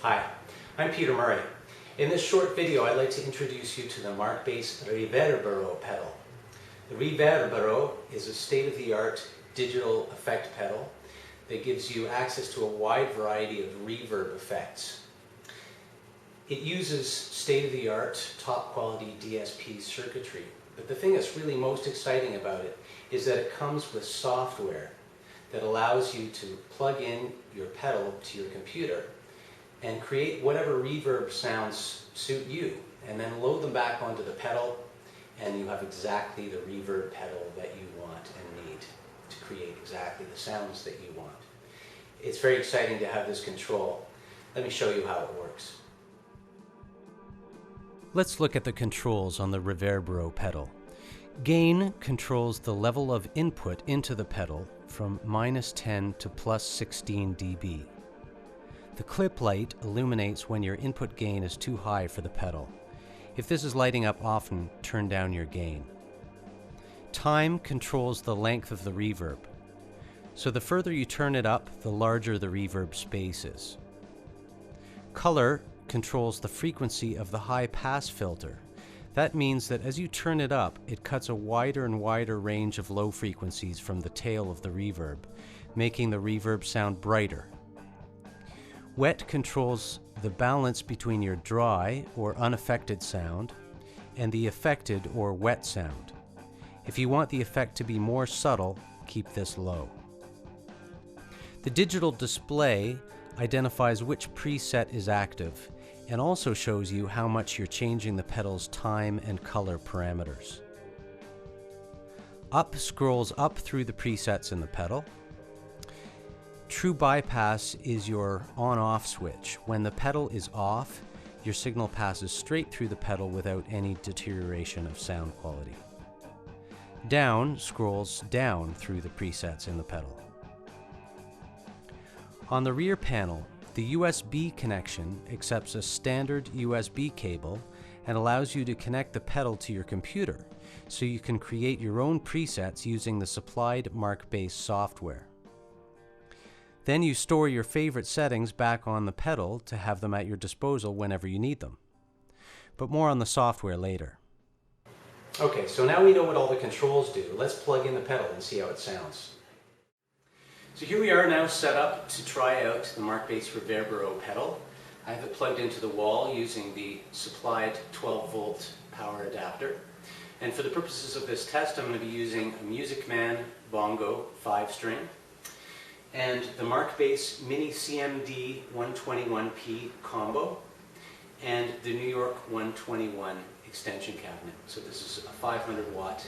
Hi, I'm Peter Murray. In this short video, I'd like to introduce you to the Markbass Riverbero pedal. The Riverbero is a state-of-the-art digital effect pedal that gives you access to a wide variety of reverb effects. It uses state-of-the-art, top-quality DSP circuitry, but the thing that's really most exciting about it is that it comes with software that allows you to plug in your pedal to your computer and create whatever reverb sounds suit you, and then load them back onto the pedal, and you have exactly the reverb pedal that you want and need to create exactly the sounds that you want. It's very exciting to have this control. Let me show you how it works. Let's look at the controls on the Riverbero pedal. Gain controls the level of input into the pedal from -10 to +16 dB. The clip light illuminates when your input gain is too high for the pedal. If this is lighting up often, turn down your gain. Time controls the length of the reverb. So the further you turn it up, the larger the reverb space is. Color controls the frequency of the high pass filter. That means that as you turn it up, it cuts a wider and wider range of low frequencies from the tail of the reverb, making the reverb sound brighter. Wet controls the balance between your dry or unaffected sound and the affected or wet sound. If you want the effect to be more subtle, keep this low. The digital display identifies which preset is active and also shows you how much you're changing the pedal's time and color parameters. Up scrolls up through the presets in the pedal. True bypass is your on-off switch. When the pedal is off, your signal passes straight through the pedal without any deterioration of sound quality. Down scrolls down through the presets in the pedal. On the rear panel, the USB connection accepts a standard USB cable and allows you to connect the pedal to your computer, so you can create your own presets using the supplied Markbass software. Then you store your favorite settings back on the pedal to have them at your disposal whenever you need them. But more on the software later. Okay, so now we know what all the controls do. Let's plug in the pedal and see how it sounds. So here we are now set up to try out the Markbass Riverbero pedal. I have it plugged into the wall using the supplied 12-volt power adapter. And for the purposes of this test, I'm going to be using a Music Man Bongo 5-string and the Markbass Mini CMD 121P combo and the New York 121 extension cabinet. So this is a 500-watt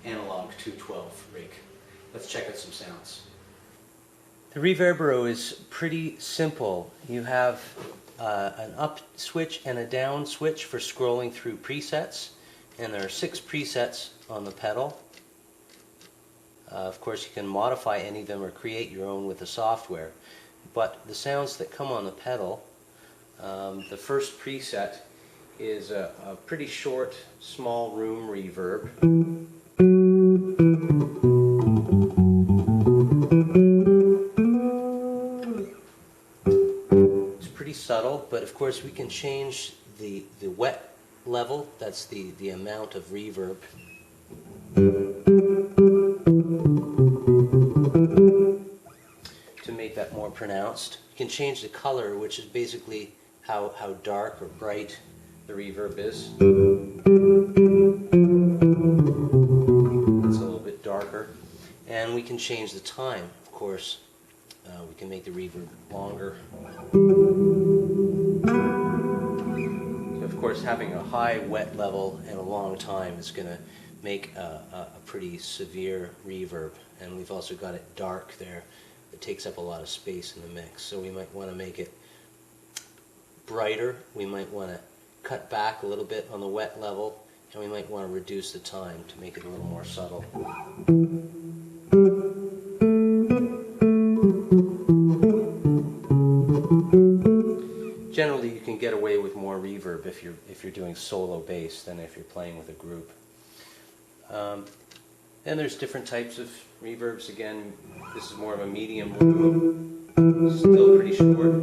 analog 212 rig. Let's check out some sounds. The Riverbero is pretty simple. You have an up switch and a down switch for scrolling through presets, and there are 6 presets on the pedal. Of course, you can modify any of them or create your own with the software, but the sounds that come on the pedal, the first preset is a pretty short, small room reverb. Subtle, but of course we can change the wet level, that's the amount of reverb. To make that more pronounced. You can change the color, which is basically how dark or bright the reverb is. It's a little bit darker. And we can change the time, of course. We can make the reverb longer. Of course, having a high wet level and a long time is going to make a pretty severe reverb. And we've also got it dark there. It takes up a lot of space in the mix. So we might want to make it brighter. We might want to cut back a little bit on the wet level. And we might want to reduce the time to make it a little more subtle. Generally, you can get away with more reverb if you're doing solo bass than if you're playing with a group. And there's different types of reverbs. Again, this is more of a medium room, still pretty short.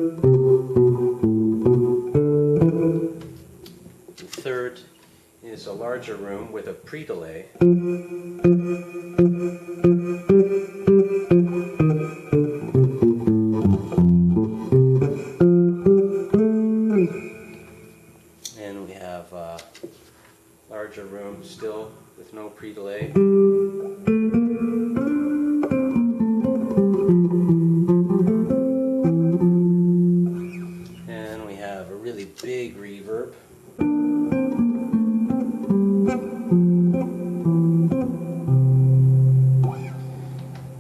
a larger room with a pre-delay. And we have a larger room still with no pre-delay. And we have a really big reverb.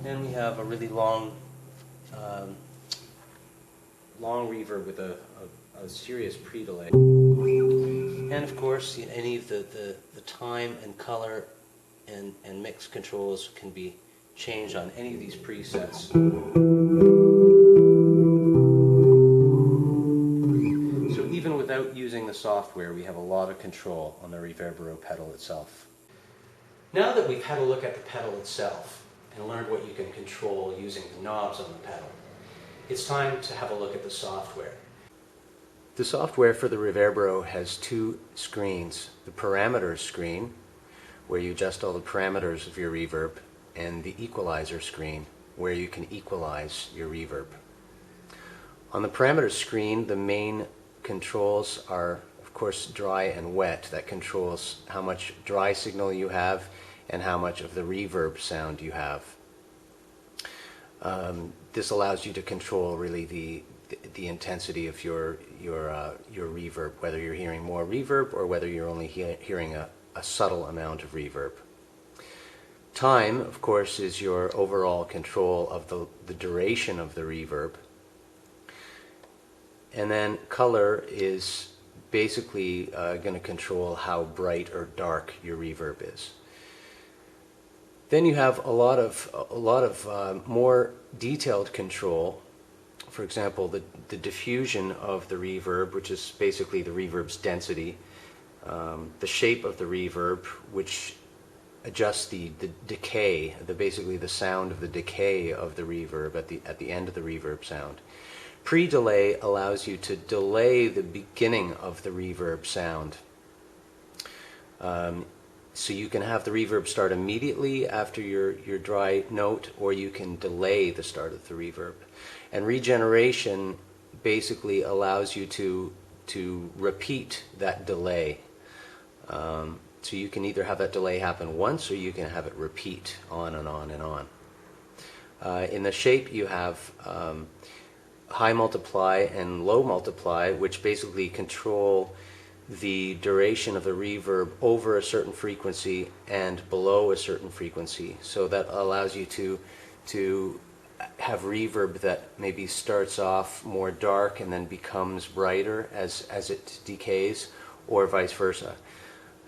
And we have a really long reverb with a serious pre-delay. And of course, any of the time and color and mix controls can be changed on any of these presets. So even without using the software, we have a lot of control on the Riverbero pedal itself. Now that we've had a look at the pedal itself and learned what you can control using the knobs on the pedal, it's time to have a look at the software. The software for the Riverbero has two screens. The parameters screen, where you adjust all the parameters of your reverb, and the equalizer screen, where you can equalize your reverb. On the parameters screen, the main controls are, of course, dry and wet. That controls how much dry signal you have and how much of the reverb sound you have. This allows you to control really the intensity of your reverb, whether you're hearing more reverb or whether you're only hearing a subtle amount of reverb. Time, of course, is your overall control of the duration of the reverb. And then color is basically going to control how bright or dark your reverb is. Then you have a lot of more detailed control. For example, the diffusion of the reverb, which is basically the reverb's density, the shape of the reverb, which adjusts the decay, basically the sound of the decay of the reverb at the end of the reverb sound. Pre-delay allows you to delay the beginning of the reverb sound. So you can have the reverb start immediately after your dry note, or you can delay the start of the reverb. And regeneration basically allows you to repeat that delay. So you can either have that delay happen once, or you can have it repeat on and on and on. In the shape you have high multiply and low multiply, which basically control the duration of the reverb over a certain frequency and below a certain frequency. So that allows you to have reverb that maybe starts off more dark and then becomes brighter as it decays, or vice versa.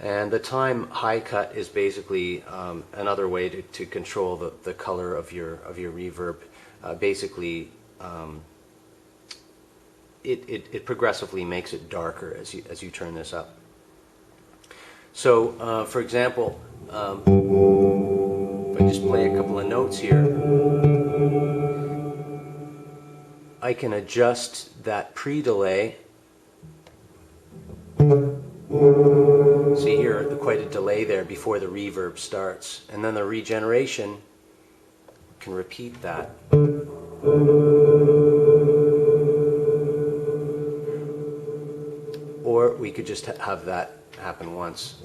And the time high cut is basically another way to control the color of your reverb. Basically, it progressively makes it darker as you turn this up. So, for example, if I just play a couple of notes here, I can adjust that pre-delay. See here, quite a delay there before the reverb starts, and then the regeneration can repeat that. Or we could just have that happen once.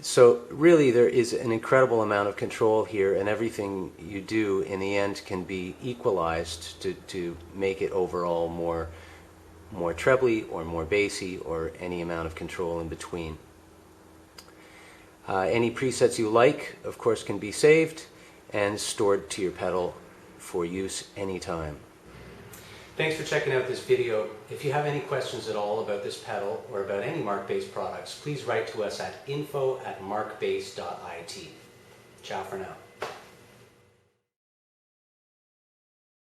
So really there is an incredible amount of control here, and everything you do in the end can be equalized to make it overall more trebly or more bassy, or any amount of control in between. Any presets you like, of course, can be saved and stored to your pedal for use anytime. Thanks for checking out this video. If you have any questions at all about this pedal or about any Markbass products, please write to us at info@markbass.it. Ciao for now.